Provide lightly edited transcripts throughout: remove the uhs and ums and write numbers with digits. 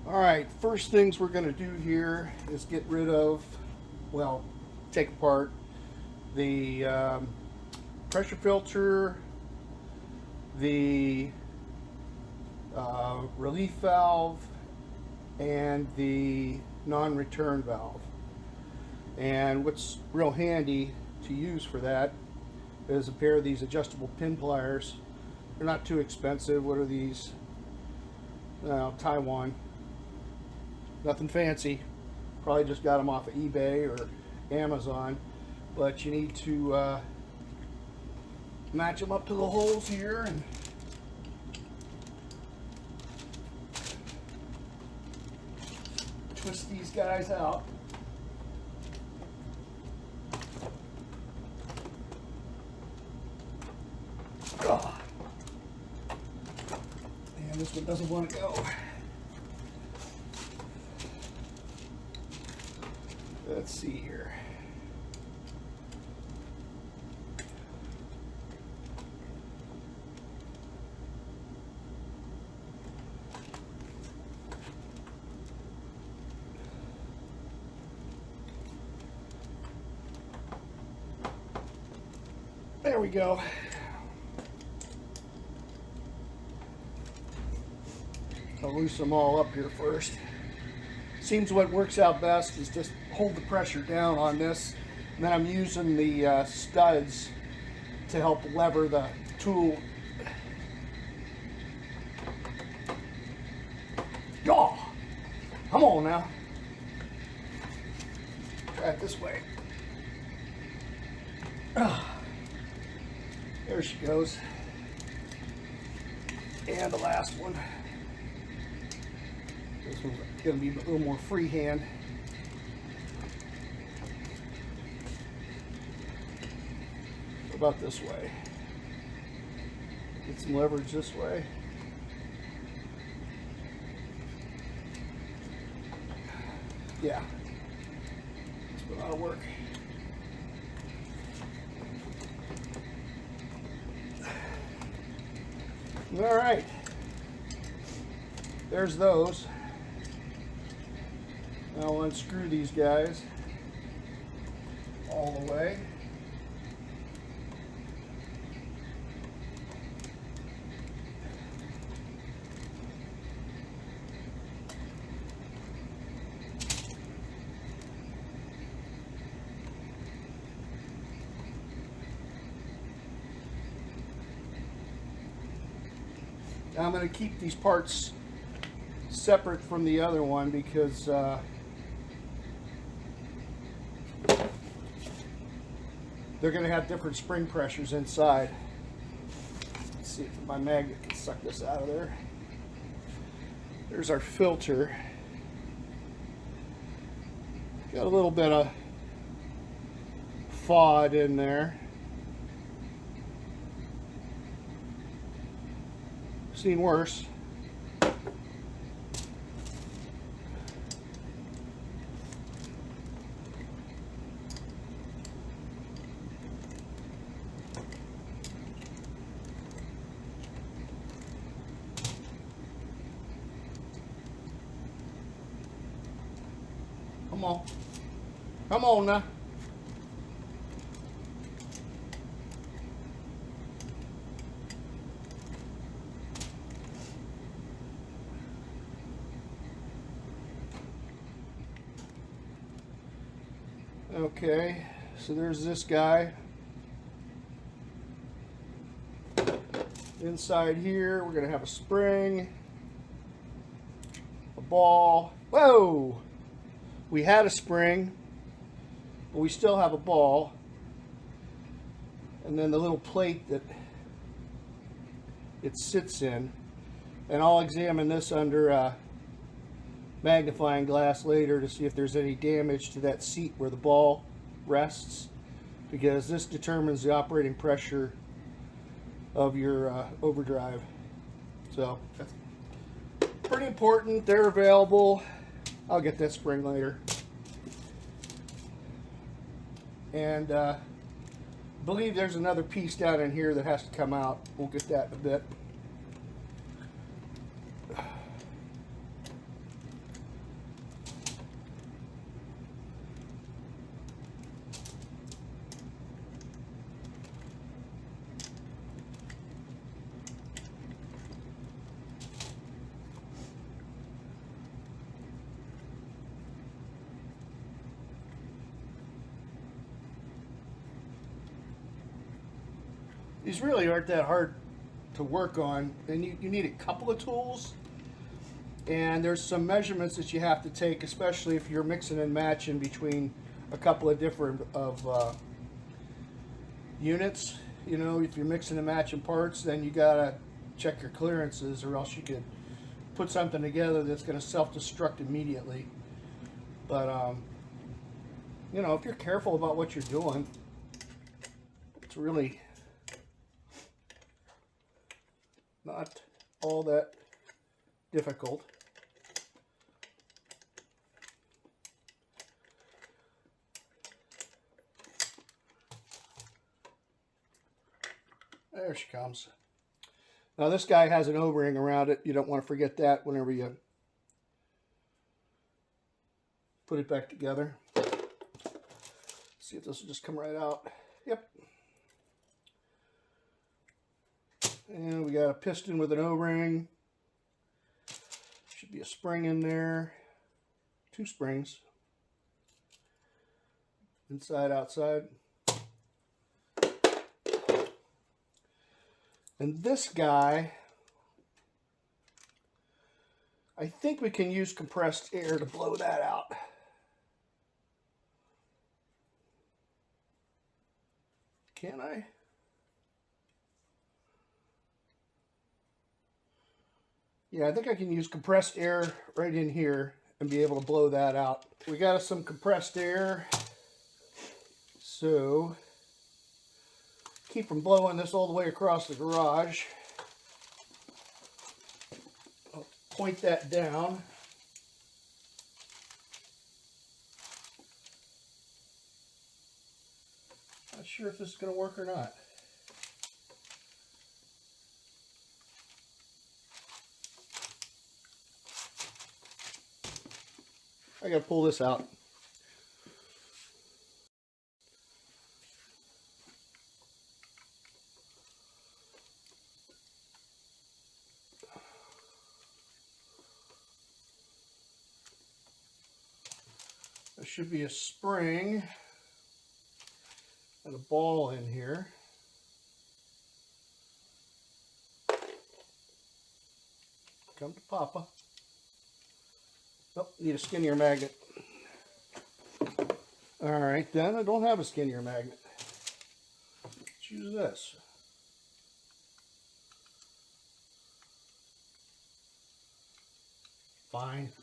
Alright, first things we're going to do here is get rid of, well, take apart the pressure filter, the relief valve, and the non-return valve. And what's real handy to use for that is a pair of these adjustable pin pliers. They're not too expensive. What are these? Taiwan. Nothing fancy. Probably just got them off of eBay or Amazon. But you need to match them up to the holes here and twist these guys out. Oh. And this one doesn't want to go. Let's see here. There we go. I'll loosen them all up here first. Seems what works out best is just hold the pressure down on this, and then I'm using the studs to help lever the tool. Oh, come on now. Try it this way. There she goes. And the last one. This one's going to be a little more freehand. What about this way? Get some leverage this way. Yeah. This one ought to work. All right. There's those. Now I'll unscrew these guys all the way. Now I'm going to keep these parts separate from the other one because they're going to have different spring pressures inside. Let's see if my magnet can suck this out of there. There's our filter. Got a little bit of FOD in there. Seen worse. Come on. Come on now. Okay, so there's this guy. Inside here, we're going to have a spring, a ball. Whoa! We had a spring, but we still have a ball. And then the little plate that it sits in. And I'll examine this under a magnifying glass later to see if there's any damage to that seat where the ball rests, because this determines the operating pressure of your overdrive. So that's pretty important. They're available. I'll get that spring later. And I believe there's another piece down in here that has to come out. We'll get that in a bit. These really aren't that hard to work on, and you need a couple of tools, and there's some measurements that you have to take, especially if you're mixing and matching between a couple of different units. You know, if you're mixing and matching parts, then you gotta check your clearances, or else you could put something together that's going to self-destruct immediately. But you know, if you're careful about what you're doing, it's really not all that difficult. There she comes. Now this guy has an O-ring around it. You don't want to forget that whenever you put it back together. See if this will just come right out. Yep. And we got a piston with an O-ring. Should be a spring in there. 2 springs. Inside, outside. And this guy, I think we can use compressed air to blow that out. Can I? Yeah, I think I can use compressed air right in here and be able to blow that out. We got us some compressed air, so keep from blowing this all the way across the garage. I'll point that down. Not sure if this is going to work or not. I got to pull this out. There should be a spring and a ball in here. Come to Papa. Oh, need a skinnier magnet. Alright then, I don't have a skinnier magnet. Let's use this. Fine.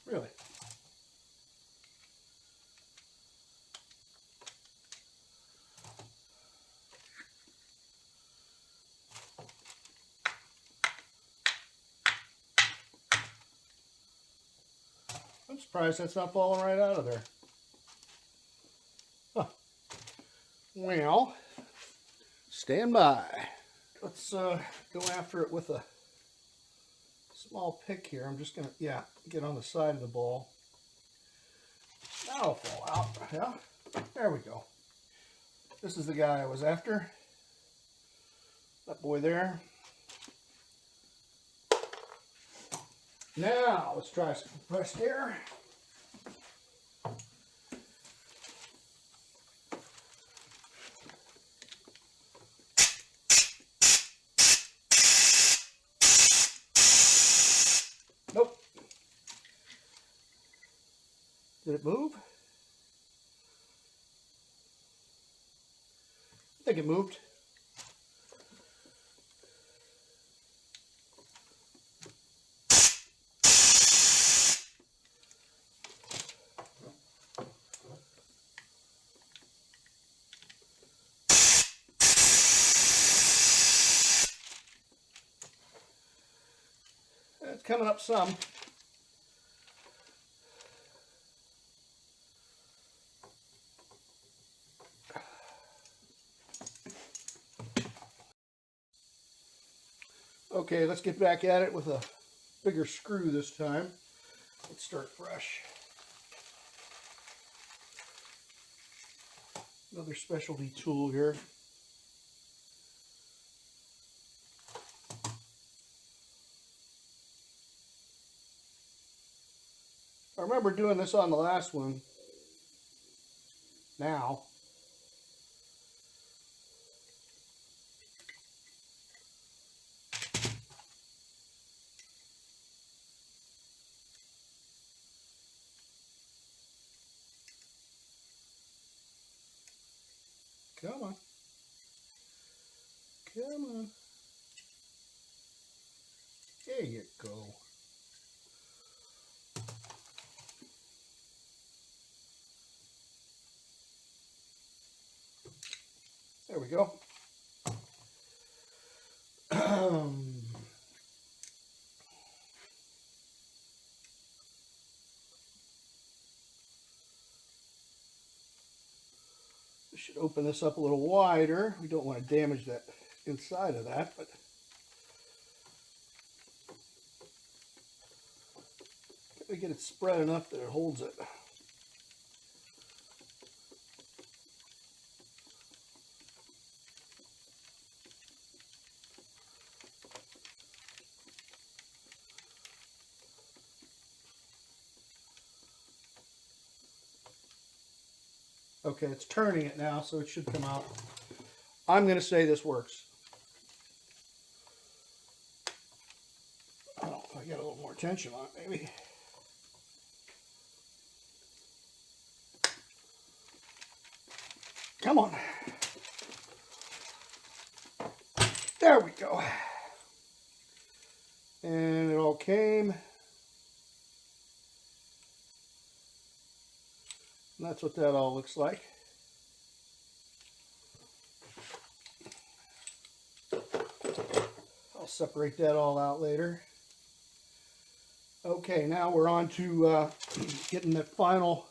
Really? I'm surprised that's not falling right out of there. Huh. Well, stand by. Let's go after it with a small pick here. I'm just going to, yeah, get on the side of the ball. That'll fall out. Yeah, there we go. This is the guy I was after. That boy there. Now, let's try some compressed air. Nope. Did it move? I think it moved. It's coming up some. Okay, let's get back at it with a bigger screw this time. Let's start fresh. Another specialty tool here. remember doing this on the last one. Now. Come on. Come on. There you go. There we go. We should open this up a little wider. We don't want to damage that inside of that, but gotta get it spread enough that it holds it. Okay, it's turning it now, so it should come out. I'm going to say this works. Oh, I got a little more tension on it, maybe. Come on. There we go. And it all came. And that's what that all looks like. I'll separate that all out later. Okay, now we're on to getting the final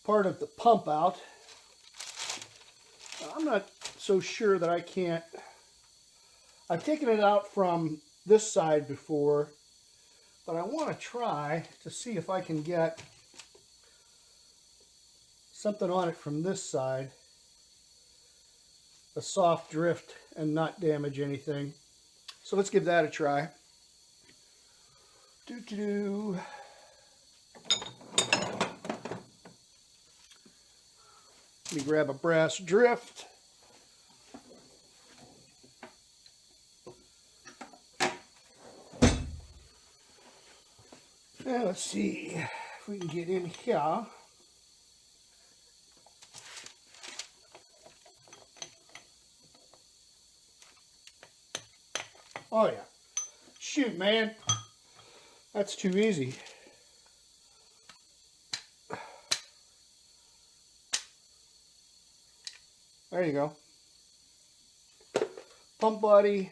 part of the pump out. I'm not so sure that I can't. I've taken it out from this side before, but I want to try to see if I can get something on it from this side, a soft drift and not damage anything. So let's give that a try. Let me grab a brass drift. Now let's see if we can get in here. Oh yeah. Shoot, man. That's too easy. There you go. Pump body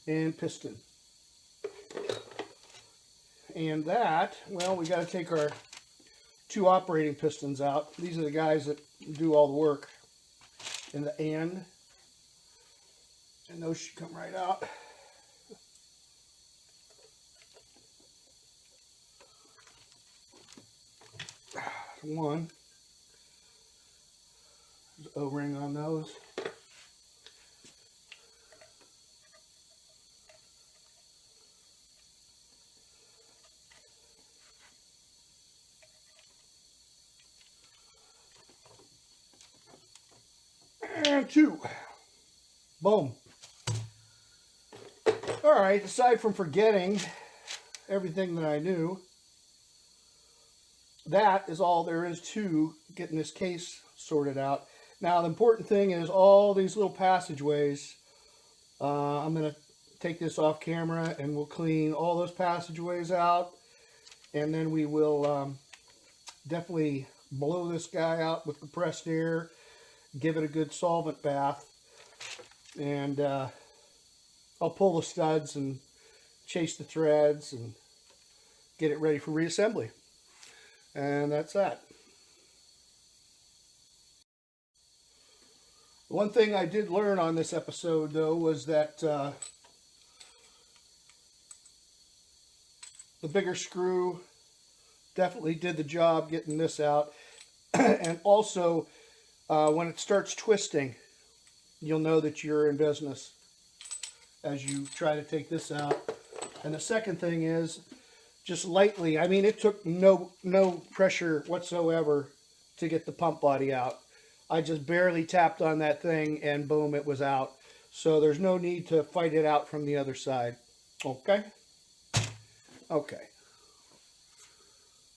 and piston. And that, well, we got to take our two operating pistons out. These are the guys that do all the work in the end. And those should come right out. One. There's an O-ring on those. And two. Boom. Alright, aside from forgetting everything that I knew, that is all there is to getting this case sorted out. Now, the important thing is all these little passageways. I'm going to take this off camera and we'll clean all those passageways out. And then we will definitely blow this guy out with compressed air, give it a good solvent bath. And I'll pull the studs and chase the threads and get it ready for reassembly. And that's that. One thing I did learn on this episode, though, was that the bigger screw definitely did the job getting this out. And also, when it starts twisting, you'll know that you're in business as you try to take this out. And the second thing is, just lightly. I mean, it took no pressure whatsoever to get the pump body out. I just barely tapped on that thing and boom, it was out. So there's no need to fight it out from the other side. Okay? Okay.